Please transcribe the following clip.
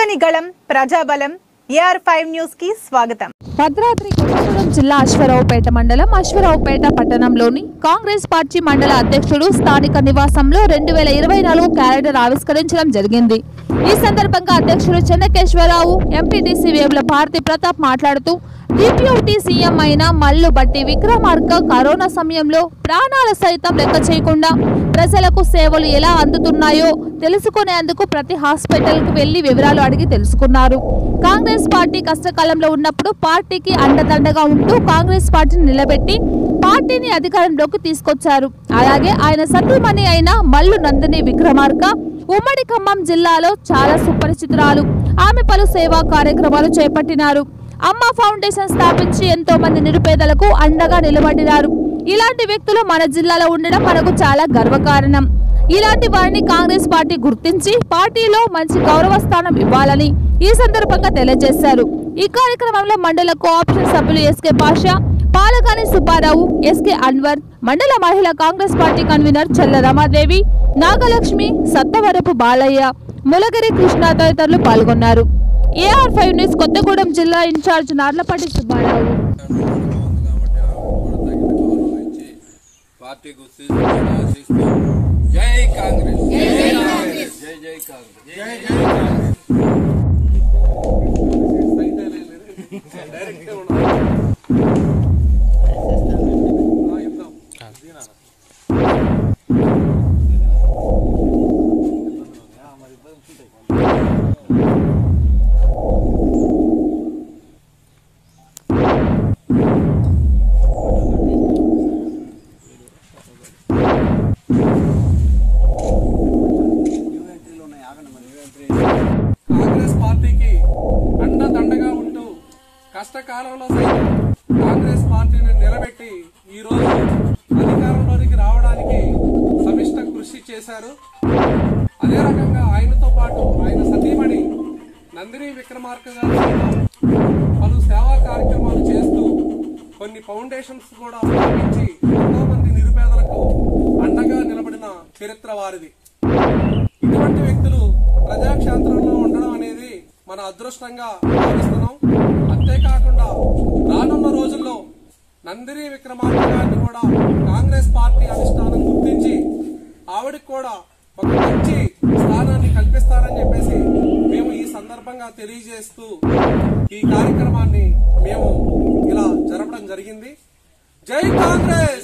చెరగని గళం ప్రజాబలం AR5 news కి స్వాగతం. భద్రాద్రి కొత్తగూడెం జిల్లా అశ్వరావుపేట మండలం అశ్వరావుపేట పట్టణంలోని కాంగ్రెస్ పార్టీ మండల అధ్యక్షుడు స్థానిక నివాసంలో 2024 క్యాలెండర్ ఆవిష్కరించడం జరిగింది. ఈ సందర్భంగా అధ్యక్షుడు చెన్నకేశ్వరరావు, ఎంపీటీసీ వేముల భారతి ప్రతాప్ మాట్లాడుతూ డిప్యూటీ సీఎం అయిన మల్లు బట్టి విక్రమార్క కరోనా సమయంలో ప్రాణాల సైతం లెక్క చేయకుండా ప్రజలకు సేవలు ఎలా అందుతున్నాయో తెలుసుకునేందుకు ప్రతి హాస్పిటల్కు వెళ్లి వివరాలు అడిగి తెలుసుకున్నారు. కాంగ్రెస్ పార్టీ కష్టకాలంలో ఉన్నప్పుడు పార్టీకి అండదండగా ఉంటూ కాంగ్రెస్ పార్టీని నిలబెట్టి పార్టీని అధికారంలోకి తీసుకొచ్చారు. అలాగే ఆయన సతీమణి అయిన మల్లు నందిని విక్రమార్క ఉమ్మడి ఖమ్మం జిల్లాలో చాలా సుపరిచితురాలు. ఆమె పలు సేవా కార్యక్రమాలు చేపట్టినారు. అమ్మ ఫౌండేషన్ స్థాపించి ఎంతో మంది నిరుపేదలకు అండగా నిలబడినారు. ఇలాంటి వ్యక్తులు మన జిల్లాలో ఉండడం మనకు చాలా గర్వకారణం. ఇలాంటి వారిని కాంగ్రెస్ పార్టీ గుర్తించి పార్టీలో మంచి గౌరవ స్థానం ఇవ్వాలని ఈ సందర్భంగా తెలియజేశారు. ఈ కార్యక్రమంలో మండల కోఆప్షన్ సభ్యులు ఎస్కే పాషా, పాలగాని సుబ్బారావు, ఎస్కే అన్వర్, మండల మహిళా కాంగ్రెస్ పార్టీ కన్వీనర్ చల్ల రమాదేవి, నాగలక్ష్మి, సత్తవరపు బాలయ్య, ములగిరి కృష్ణ తదితరులు పాల్గొన్నారు. AR5 న్యూస్ కొత్తగూడెం జిల్లా ఇన్ఛార్జ్ నార్లపాటి సుబ్బారావు. జై కాంగ్రెస్, జై కాంగ్రెస్, జై జై కాంగ్రెస్, జై జై కాంగ్రెస్. కాంగ్రెస్ పార్టీకి అండదండగా ఉంటూ కష్టకాలంలో సైతం కాంగ్రెస్ పార్టీని నిలబెట్టి ఈ రోజు అధికారంలోనికి రావడానికి సమిష్ట కృషి చేశారు. అదే రకంగా ఆయనతో పాటు ఆయన సతీమణి నందిని విక్రమార్క గారు పలు సేవా కార్యక్రమాలు చేస్తూ కొన్ని ఫౌండేషన్స్ కూడా స్థాపించి ఎంతో మంది నిరుపేదలకు అండగా నిలబడిన చరిత్ర వారిది. ఇటువంటి వ్యక్తులు ప్రజాక్షేత్రంలో ఉండడం అనేది మన అదృష్టంగా భావిస్తున్నాం. అంతేకాకుండా రానున్న రోజుల్లో నందిని విక్రమార్క గారిని కూడా కాంగ్రెస్ పార్టీ అధిష్టానం గుర్తించి ఆవిడకి కూడా ఒక మంచి స్థానాన్ని కల్పిస్తారని చెప్పేసి మేము ఈ సందర్భంగా తెలియజేస్తూ ఈ కార్యక్రమాన్ని మేము ఇలా జరపడం జరిగింది. జై కాంగ్రెస్.